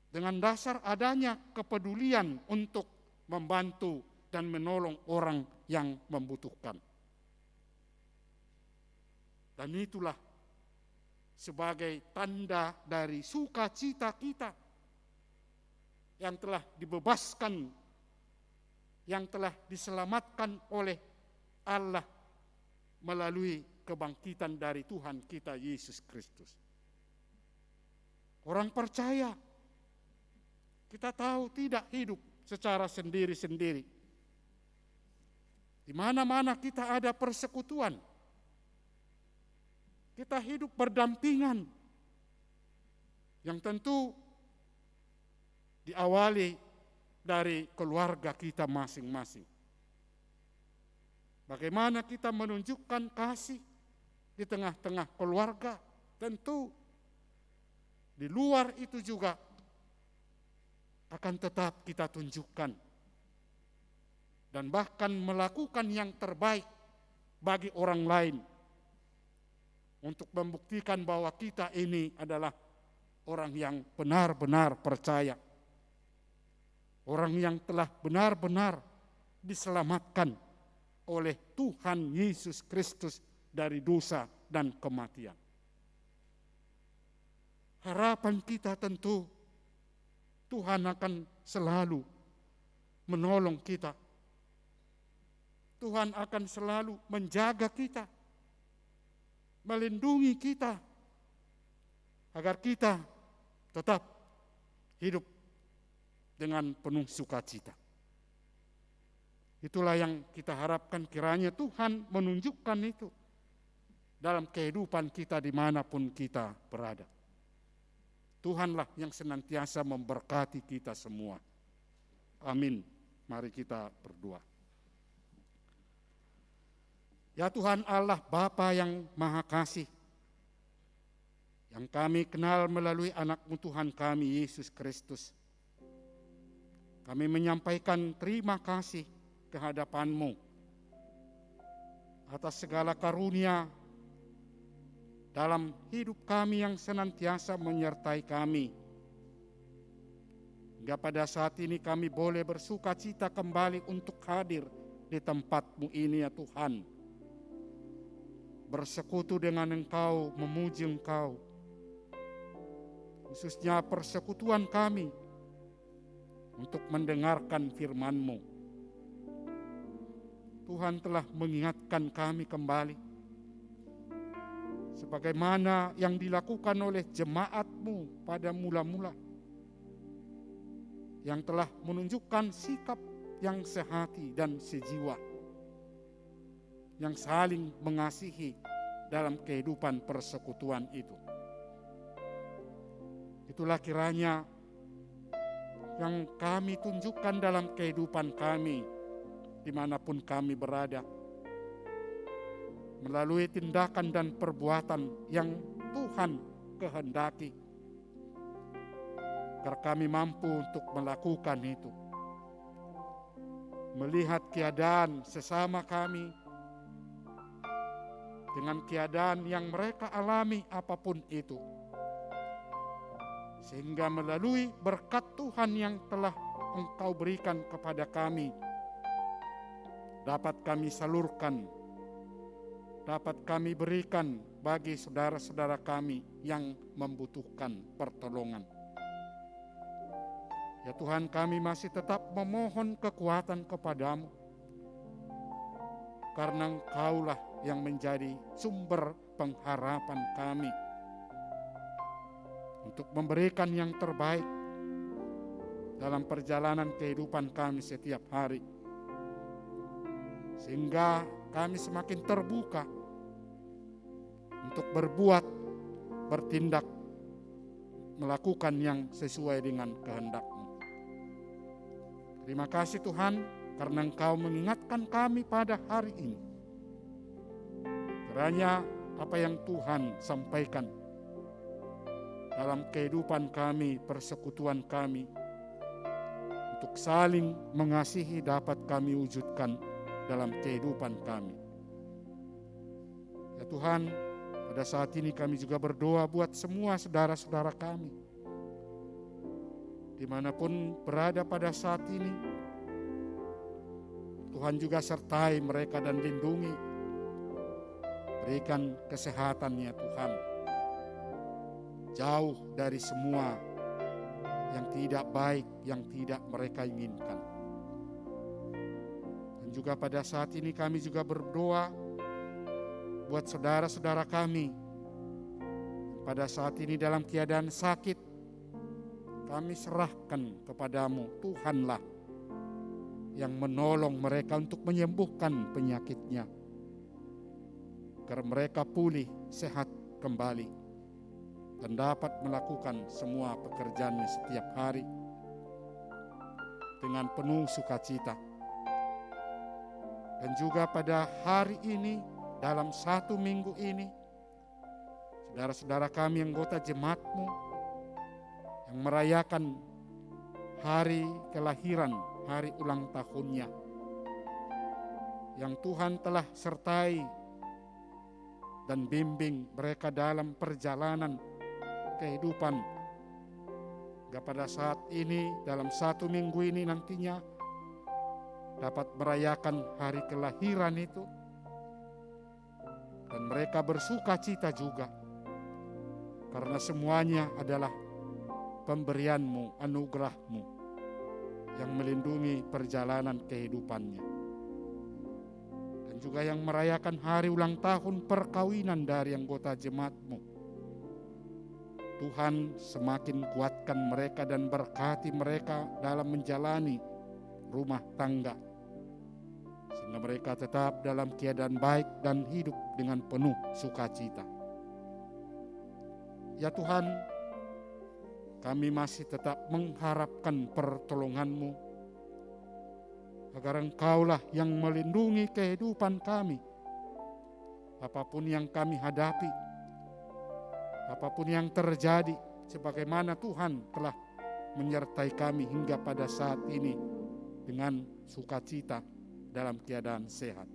dengan dasar adanya kepedulian untuk membantu dan menolong orang yang membutuhkan. Dan itulah sebagai tanda dari sukacita kita yang telah dibebaskan, yang telah diselamatkan oleh Allah melalui kebangkitan dari Tuhan kita Yesus Kristus. Orang percaya, kita tahu tidak hidup secara sendiri-sendiri. Di mana-mana kita ada persekutuan, kita hidup berdampingan, yang tentu diawali dari keluarga kita masing-masing. Bagaimana kita menunjukkan kasih di tengah-tengah keluarga, tentu di luar itu juga akan tetap kita tunjukkan. Dan bahkan melakukan yang terbaik bagi orang lain untuk membuktikan bahwa kita ini adalah orang yang benar-benar percaya. Orang yang telah benar-benar diselamatkan oleh Tuhan Yesus Kristus dari dosa dan kematian. Harapan kita tentu Tuhan akan selalu menolong kita. Tuhan akan selalu menjaga kita, melindungi kita, agar kita tetap hidup dengan penuh sukacita. Itulah yang kita harapkan, kiranya Tuhan menunjukkan itu dalam kehidupan kita dimanapun kita berada. Tuhanlah yang senantiasa memberkati kita semua. Amin. Mari kita berdoa. Ya Tuhan Allah Bapa yang Maha Kasih, yang kami kenal melalui anak-Mu Tuhan kami Yesus Kristus, kami menyampaikan terima kasih ke hadapan-Mu atas segala karunia dalam hidup kami yang senantiasa menyertai kami. Hingga pada saat ini kami boleh bersuka cita kembali untuk hadir di tempat-Mu ini ya Tuhan. Bersekutu dengan Engkau, memuji Engkau. Khususnya persekutuan kami untuk mendengarkan firman-Mu. Tuhan telah mengingatkan kami kembali sebagaimana yang dilakukan oleh jemaat-Mu pada mula-mula, yang telah menunjukkan sikap yang sehati dan sejiwa, yang saling mengasihi dalam kehidupan persekutuan itu. Itulah kiranya yang kami tunjukkan dalam kehidupan kami dimanapun kami berada, melalui tindakan dan perbuatan yang Tuhan kehendaki, agar kami mampu untuk melakukan itu. Melihat keadaan sesama kami dengan keadaan yang mereka alami apapun itu, sehingga melalui berkat Tuhan yang telah Engkau berikan kepada kami, dapat kami salurkan, dapat kami berikan bagi saudara-saudara kami yang membutuhkan pertolongan. Ya Tuhan, kami masih tetap memohon kekuatan kepada-Mu, karena Engkaulah yang menjadi sumber pengharapan kami untuk memberikan yang terbaik dalam perjalanan kehidupan kami setiap hari, sehingga kami semakin terbuka untuk berbuat, bertindak, melakukan yang sesuai dengan kehendak-Mu. Terima kasih Tuhan, karena Engkau mengingatkan kami pada hari ini. Kiranya apa yang Tuhan sampaikan dalam kehidupan kami, persekutuan kami, untuk saling mengasihi dapat kami wujudkan dalam kehidupan kami. Ya Tuhan, pada saat ini kami juga berdoa buat semua saudara-saudara kami, dimanapun berada pada saat ini. Tuhan juga sertai mereka dan lindungi, berikan kesehatannya Tuhan, jauh dari semua yang tidak baik, yang tidak mereka inginkan. Dan juga pada saat ini kami juga berdoa buat saudara-saudara kami yang pada saat ini dalam keadaan sakit. Kami serahkan kepadamu, Tuhanlah yang menolong mereka untuk menyembuhkan penyakitnya, agar mereka pulih, sehat kembali, dan dapat melakukan semua pekerjaannya setiap hari dengan penuh sukacita. Dan juga pada hari ini, dalam 1 minggu ini, saudara-saudara kami anggota jemaat-Mu yang merayakan hari kelahiran, hari ulang tahunnya, yang Tuhan telah sertai dan bimbing mereka dalam perjalanan kehidupan. Hingga pada saat ini, dalam 1 minggu ini nantinya dapat merayakan hari kelahiran itu, dan mereka bersuka cita juga, karena semuanya adalah pemberian-Mu, anugerah-Mu yang melindungi perjalanan kehidupannya. Dan juga yang merayakan hari ulang tahun perkawinan dari anggota jemaat-Mu. Tuhan semakin kuatkan mereka dan berkati mereka dalam menjalani rumah tangga, sehingga mereka tetap dalam keadaan baik dan hidup dengan penuh sukacita. Ya Tuhan, kami masih tetap mengharapkan pertolongan-Mu, agar Engkaulah yang melindungi kehidupan kami. Apapun yang kami hadapi, apapun yang terjadi, sebagaimana Tuhan telah menyertai kami hingga pada saat ini dengan sukacita dalam keadaan sehat.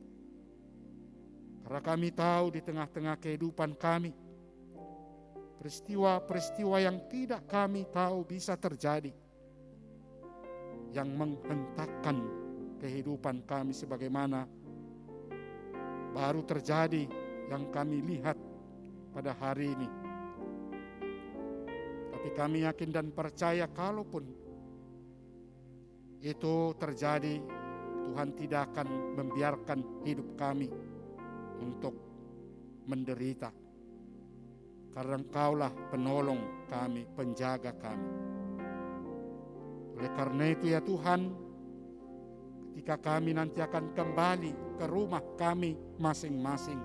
Karena kami tahu di tengah-tengah kehidupan kami, peristiwa-peristiwa yang tidak kami tahu bisa terjadi, yang menghentakkan kehidupan kami sebagaimana baru terjadi yang kami lihat pada hari ini. Tapi kami yakin dan percaya kalaupun itu terjadi, Tuhan tidak akan membiarkan hidup kami untuk menderita. Karena Engkaulah penolong kami, penjaga kami. Oleh karena itu ya Tuhan, ketika kami nanti akan kembali ke rumah kami masing-masing,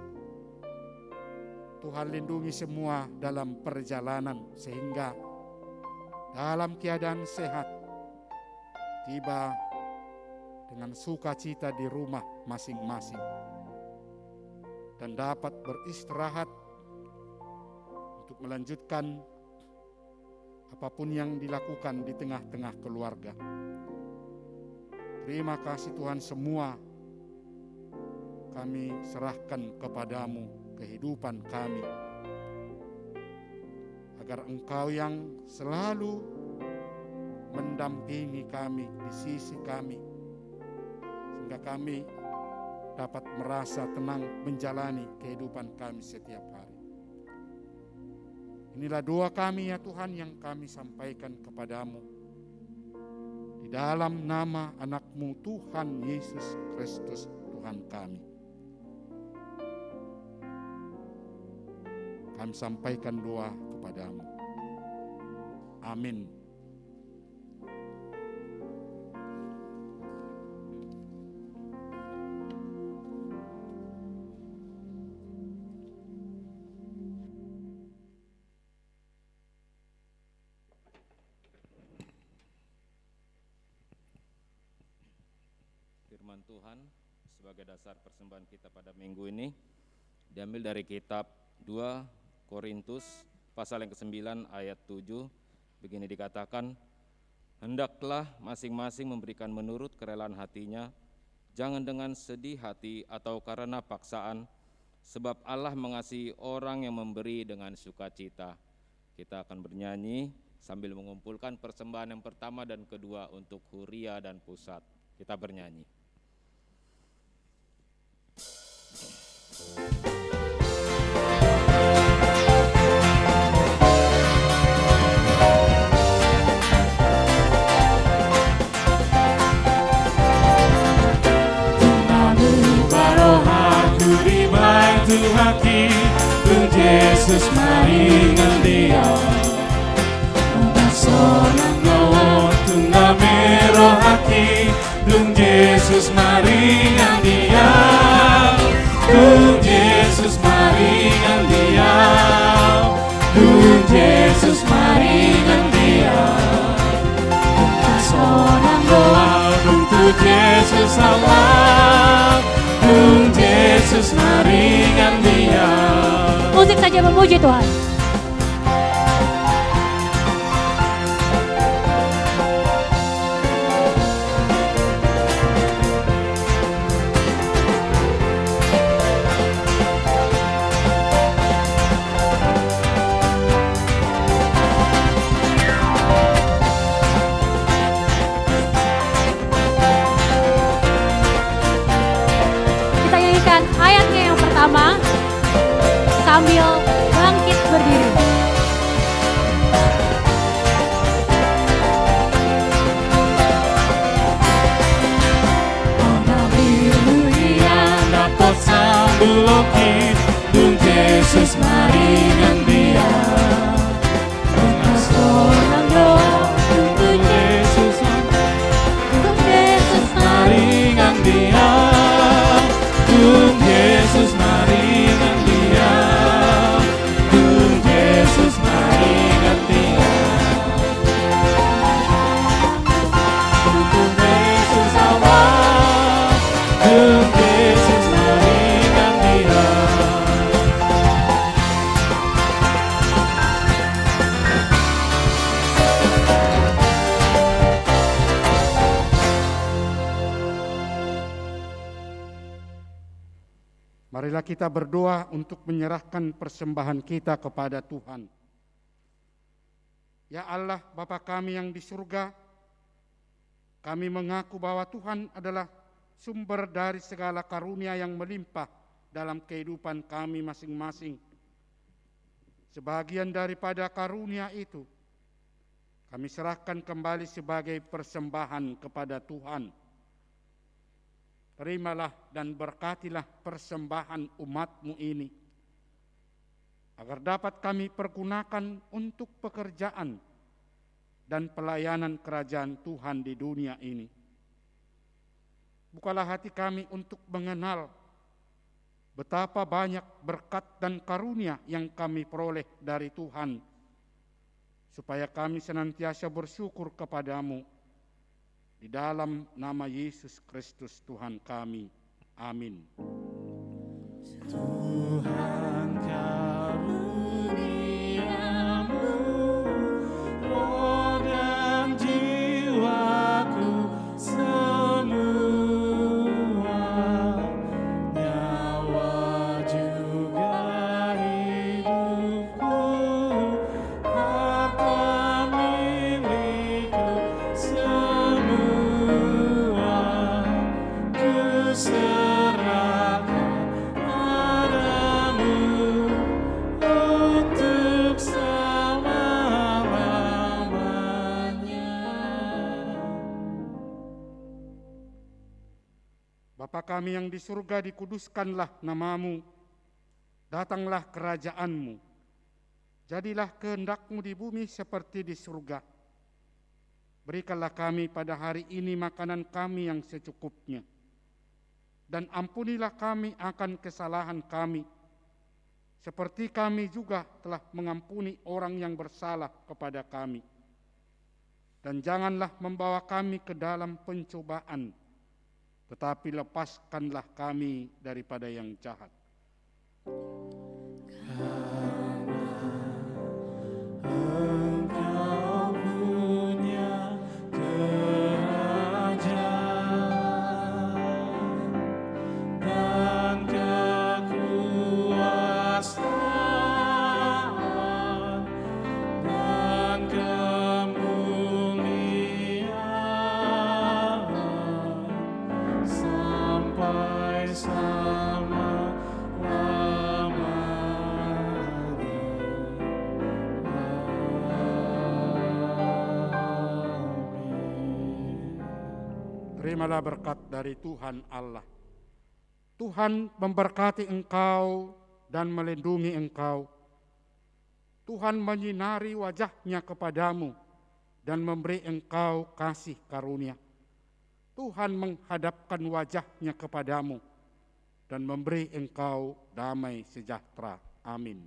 Tuhan lindungi semua dalam perjalanan, sehingga dalam keadaan sehat tiba dengan sukacita di rumah masing-masing, dan dapat beristirahat untuk melanjutkan apapun yang dilakukan di tengah-tengah keluarga. Terima kasih Tuhan, semua kami serahkan kepadamu kehidupan kami, agar Engkau yang selalu mendampingi kami di sisi kami, sehingga kami dapat merasa tenang menjalani kehidupan kami setiap hari. Inilah doa kami ya Tuhan yang kami sampaikan kepadamu, di dalam nama anak-Mu Tuhan Yesus Kristus Tuhan kami. Kami sampaikan doa kepadamu. Amin. Firman Tuhan sebagai dasar persembahan kita pada minggu ini diambil dari kitab 2 Korintus pasal yang ke-9 ayat 7. Begini dikatakan, Hendaklah masing-masing memberikan menurut kerelaan hatinya, jangan dengan sedih hati atau karena paksaan, sebab Allah mengasihi orang yang memberi dengan sukacita. Kita akan bernyanyi sambil mengumpulkan persembahan yang pertama dan kedua untuk Huria dan Pusat. Kita bernyanyi. Yesus maringan dia Sonang gawa tunggal merah hati Dung Yesus maringan dia Dung Yesus maringan dia Dung Yesus maringan dia Sonang gawa untuk Yesus Allah Dung Yesus maringan dia. Musik saja memuji Tuhan. Kita nyanyikan ayatnya yang pertama sambil bangkit berdiri. Haleluya dapat sambulokit Dung Yesus maringan dia Sonang doa untuk Yesus Dung Yesus maringan dia Dung Yesus maringan dia Dung Yesus maringan dia Dung Yesus Allah Dung Yesus maringan dia. Marilah kita berdoa untuk menyerahkan persembahan kita kepada Tuhan. Ya Allah, Bapa kami yang di surga, kami mengaku bahwa Tuhan adalah sumber dari segala karunia yang melimpah dalam kehidupan kami masing-masing. Sebagian daripada karunia itu, kami serahkan kembali sebagai persembahan kepada Tuhan. Terimalah dan berkatilah persembahan umat-Mu ini, agar dapat kami pergunakan untuk pekerjaan dan pelayanan kerajaan Tuhan di dunia ini. Bukalah hati kami untuk mengenal betapa banyak berkat dan karunia yang kami peroleh dari Tuhan, supaya kami senantiasa bersyukur kepadamu. Di dalam nama Yesus Kristus Tuhan kami. Amin. Tuhan karuniamu, roh dan jiwaku semua, nyawa juga hidupku, harta milikku semua, ku serahkan padamu untuk selama-lamanya. Bapa kami yang di surga, dikuduskanlah namamu, datanglah kerajaanmu, jadilah kehendak-Mu di bumi seperti di surga. Berikanlah kami pada hari ini makanan kami yang secukupnya, dan ampunilah kami akan kesalahan kami, seperti kami juga telah mengampuni orang yang bersalah kepada kami. Dan janganlah membawa kami ke dalam pencobaan, tetapi lepaskanlah kami daripada yang jahat. Engkau punya Terimalah berkat dari Tuhan Allah. Tuhan memberkati engkau dan melindungi engkau. Tuhan menyinari wajah-Nya kepadamu dan memberi engkau kasih karunia. Tuhan menghadapkan wajah-Nya kepadamu dan memberi engkau damai sejahtera. Amin.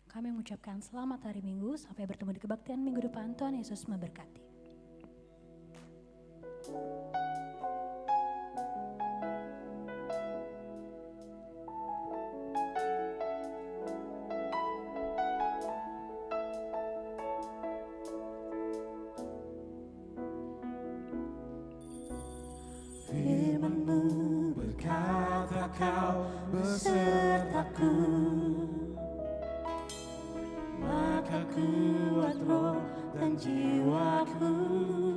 Kami mengucapkan selamat hari Minggu, sampai bertemu di kebaktian minggu depan. Tuhan Yesus memberkati. Firman-Mu berkata Kau besertaku, maka kuat roh dan jiwaku.